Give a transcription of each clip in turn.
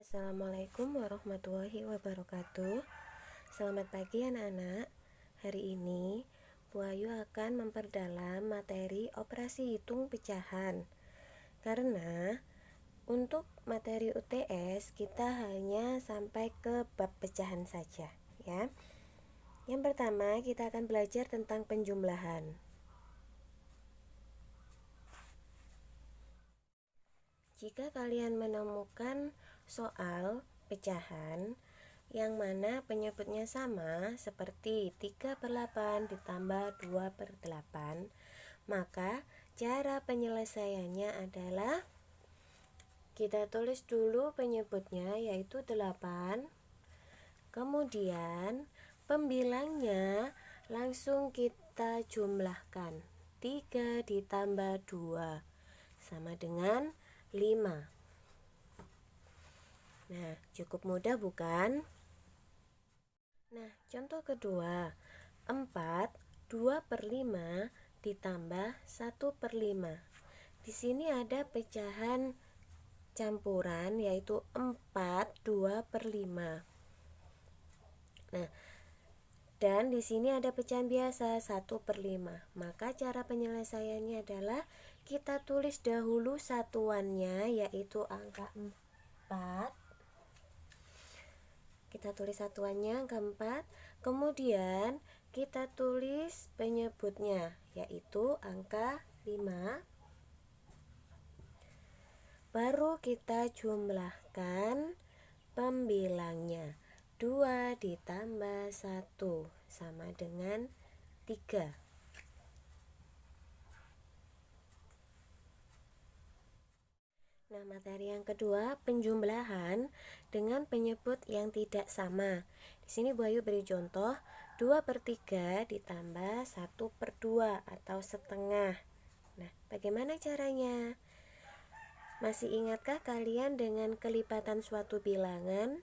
Assalamualaikum warahmatullahi wabarakatuh. Selamat pagi anak-anak. Hari ini Bu Ayu akan memperdalam materi operasi hitung pecahan. Karena untuk materi UTS kita hanya sampai ke bab pecahan saja, ya. Yang pertama kita akan belajar tentang penjumlahan. Jika kalian menemukan soal pecahan yang mana penyebutnya sama seperti 3/8 ditambah 2/8, maka cara penyelesaiannya adalah kita tulis dulu penyebutnya yaitu 8, kemudian pembilangnya langsung kita jumlahkan. 3 ditambah 2 sama dengan 5. Nah, cukup mudah bukan? Nah, contoh kedua, 4, 2/5 ditambah 1/5. Di sini ada pecahan campuran yaitu 4 2/5. Nah, dan di sini ada pecahan biasa 1/5. Maka cara penyelesaiannya adalah kita tulis dahulu satuannya yaitu angka 4. Kita tulis satuannya angka 4, kemudian kita tulis penyebutnya yaitu angka 5. Baru kita jumlahkan pembilangnya. 2 ditambah 1 sama dengan 3. Nah, materi yang kedua, penjumlahan dengan penyebut yang tidak sama. Di sini Bu Ayu beri contoh 2/3 ditambah 1/2 atau setengah. Nah, bagaimana caranya? Masih ingatkah kalian dengan kelipatan suatu bilangan?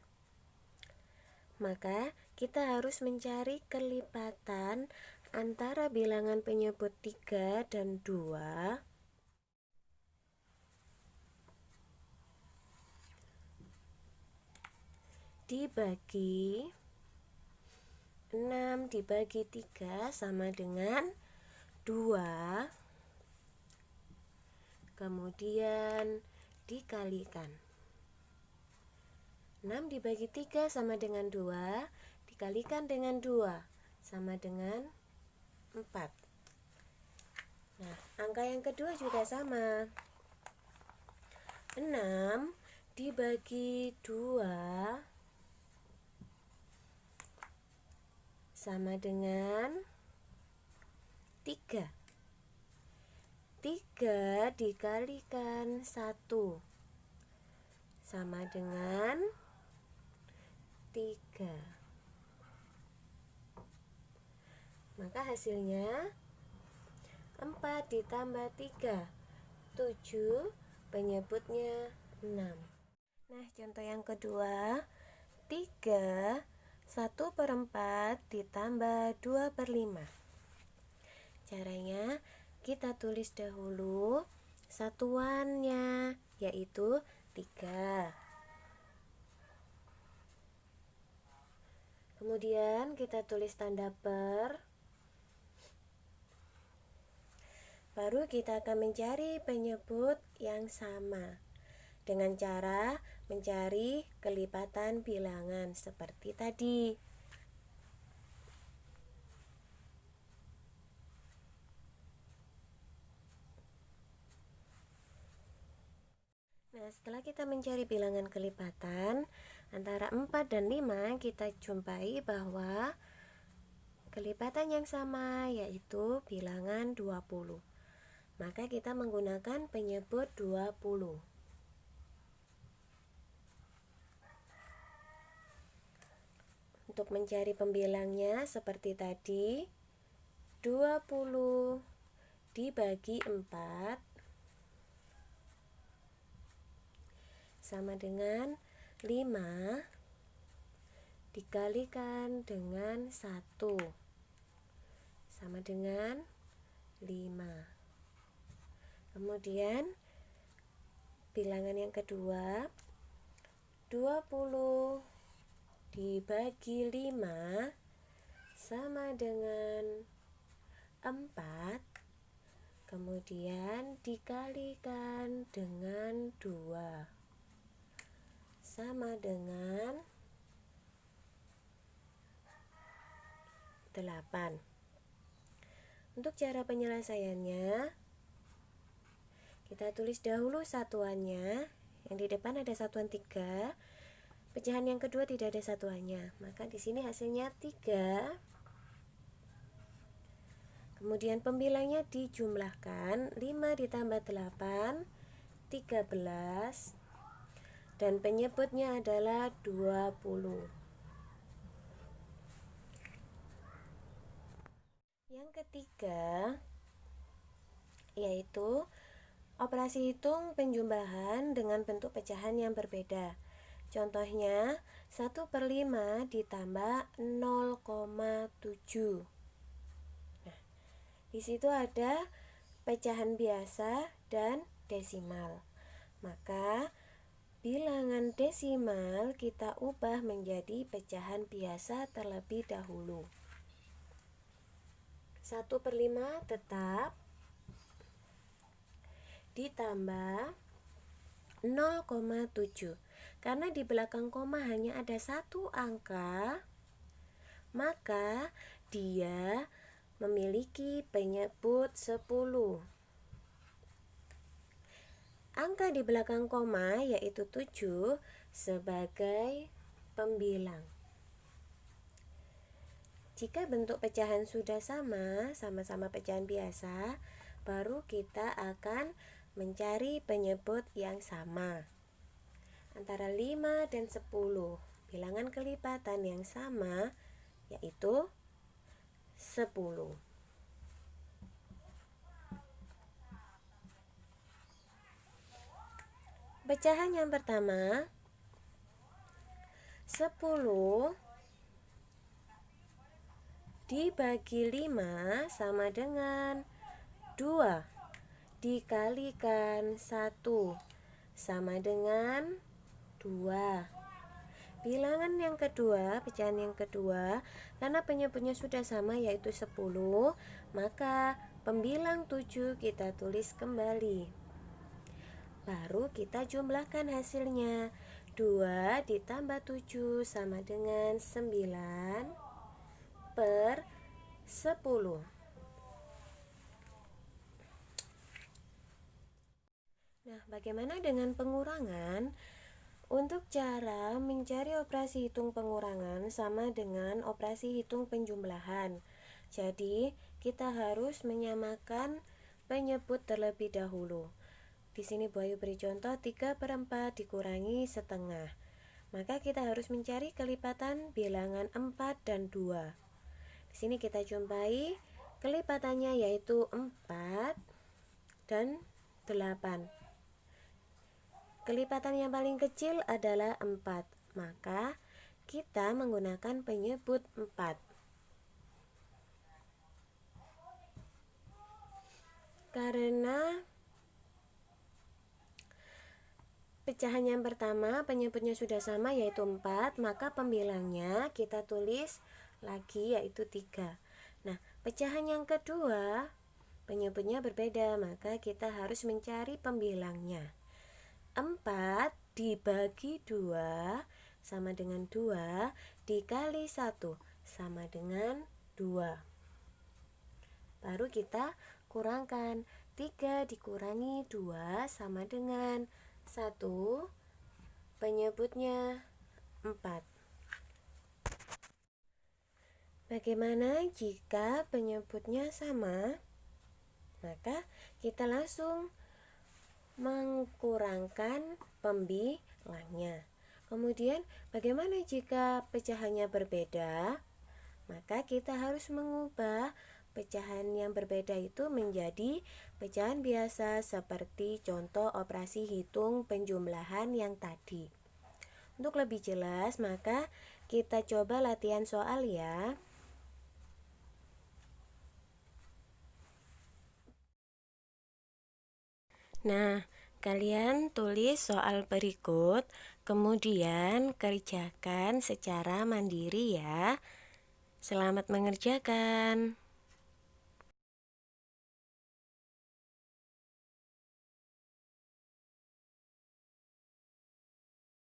Maka kita harus mencari kelipatan antara bilangan penyebut 3 dan 2 dibagi 6 dibagi 3 sama dengan 2, kemudian dikalikan. 6 dibagi 3 sama dengan 2, dikalikan dengan 2 sama dengan 4. Nah, angka yang kedua juga sama. 6 dibagi 2 sama dengan 3. 3 dikalikan 1 sama dengan 3. Maka hasilnya 4 ditambah 3, 7, penyebutnya 6. Nah, contoh yang kedua, 3 1/4 ditambah 2/5. Caranya kita tulis dahulu satuannya yaitu 3. Kemudian kita tulis tanda per. Baru kita akan mencari penyebut yang sama dengan cara mencari kelipatan bilangan seperti tadi. Nah, setelah kita mencari bilangan kelipatan antara 4 dan 5, kita jumpai bahwa kelipatan yang sama yaitu bilangan 20. Maka kita menggunakan penyebut 20. Untuk mencari pembilangnya seperti tadi, 20 dibagi 4 sama dengan 5 dikalikan dengan 1 sama dengan 5. Kemudian bilangan yang kedua 20 dibagi 5 sama dengan 4, kemudian dikalikan dengan 2 sama dengan 8. Untuk cara penyelesaiannya, kita tulis dahulu satuannya. Yang di depan ada satuan 3. Pecahan yang kedua tidak ada satuannya. Maka di sini hasilnya 3. Kemudian pembilangnya dijumlahkan. 5 ditambah 8, 13. Dan penyebutnya adalah 20. Yang ketiga yaitu operasi hitung penjumlahan dengan bentuk pecahan yang berbeda. Contohnya 1/5 ditambah 0,7. Nah, di situ ada pecahan biasa dan desimal. Maka bilangan desimal kita ubah menjadi pecahan biasa terlebih dahulu. 1/5 tetap ditambah 0,7. Karena di belakang koma hanya ada satu angka, maka dia memiliki penyebut 10. Angka di belakang koma yaitu 7 sebagai pembilang. Jika bentuk pecahan sudah sama-sama pecahan biasa, baru kita akan mencari penyebut yang sama. Antara 5 dan 10, bilangan kelipatan yang sama yaitu 10. Pecahan yang pertama, 10 dibagi 5 sama dengan 2 dikalikan 1 sama dengan 2. Bilangan yang kedua, pecahan yang kedua, karena penyebutnya sudah sama yaitu 10, maka pembilang 7 kita tulis kembali. Baru kita jumlahkan hasilnya. 2 ditambah 7 sama dengan 9/10. Nah, bagaimana dengan pengurangan? Untuk cara mencari operasi hitung pengurangan sama dengan operasi hitung penjumlahan. Jadi, kita harus menyamakan penyebut terlebih dahulu. Di sini Bu Ayu beri contoh 3/4 dikurangi setengah. Maka kita harus mencari kelipatan bilangan 4 dan 2. Di sini kita jumpai kelipatannya yaitu 4 dan 8. Kelipatan yang paling kecil adalah 4. Maka kita menggunakan penyebut 4. Karena pecahan yang pertama penyebutnya sudah sama yaitu 4, maka pembilangnya kita tulis lagi yaitu 3. Nah, pecahan yang kedua penyebutnya berbeda, maka kita harus mencari pembilangnya. 4 dibagi 2 sama dengan 2 dikali 1 sama dengan 2. Baru kita kurangkan. 3 dikurangi 2 sama dengan 1, penyebutnya 4. Bagaimana jika penyebutnya sama? Maka kita langsung mengkurangkan pembilangnya. Kemudian bagaimana jika pecahannya berbeda? Maka kita harus mengubah pecahan yang berbeda itu menjadi pecahan biasa seperti contoh operasi hitung penjumlahan yang tadi. Untuk lebih jelas, maka kita coba latihan soal ya. Nah, kalian tulis soal berikut, Kemudian kerjakan secara mandiri ya. Selamat mengerjakan.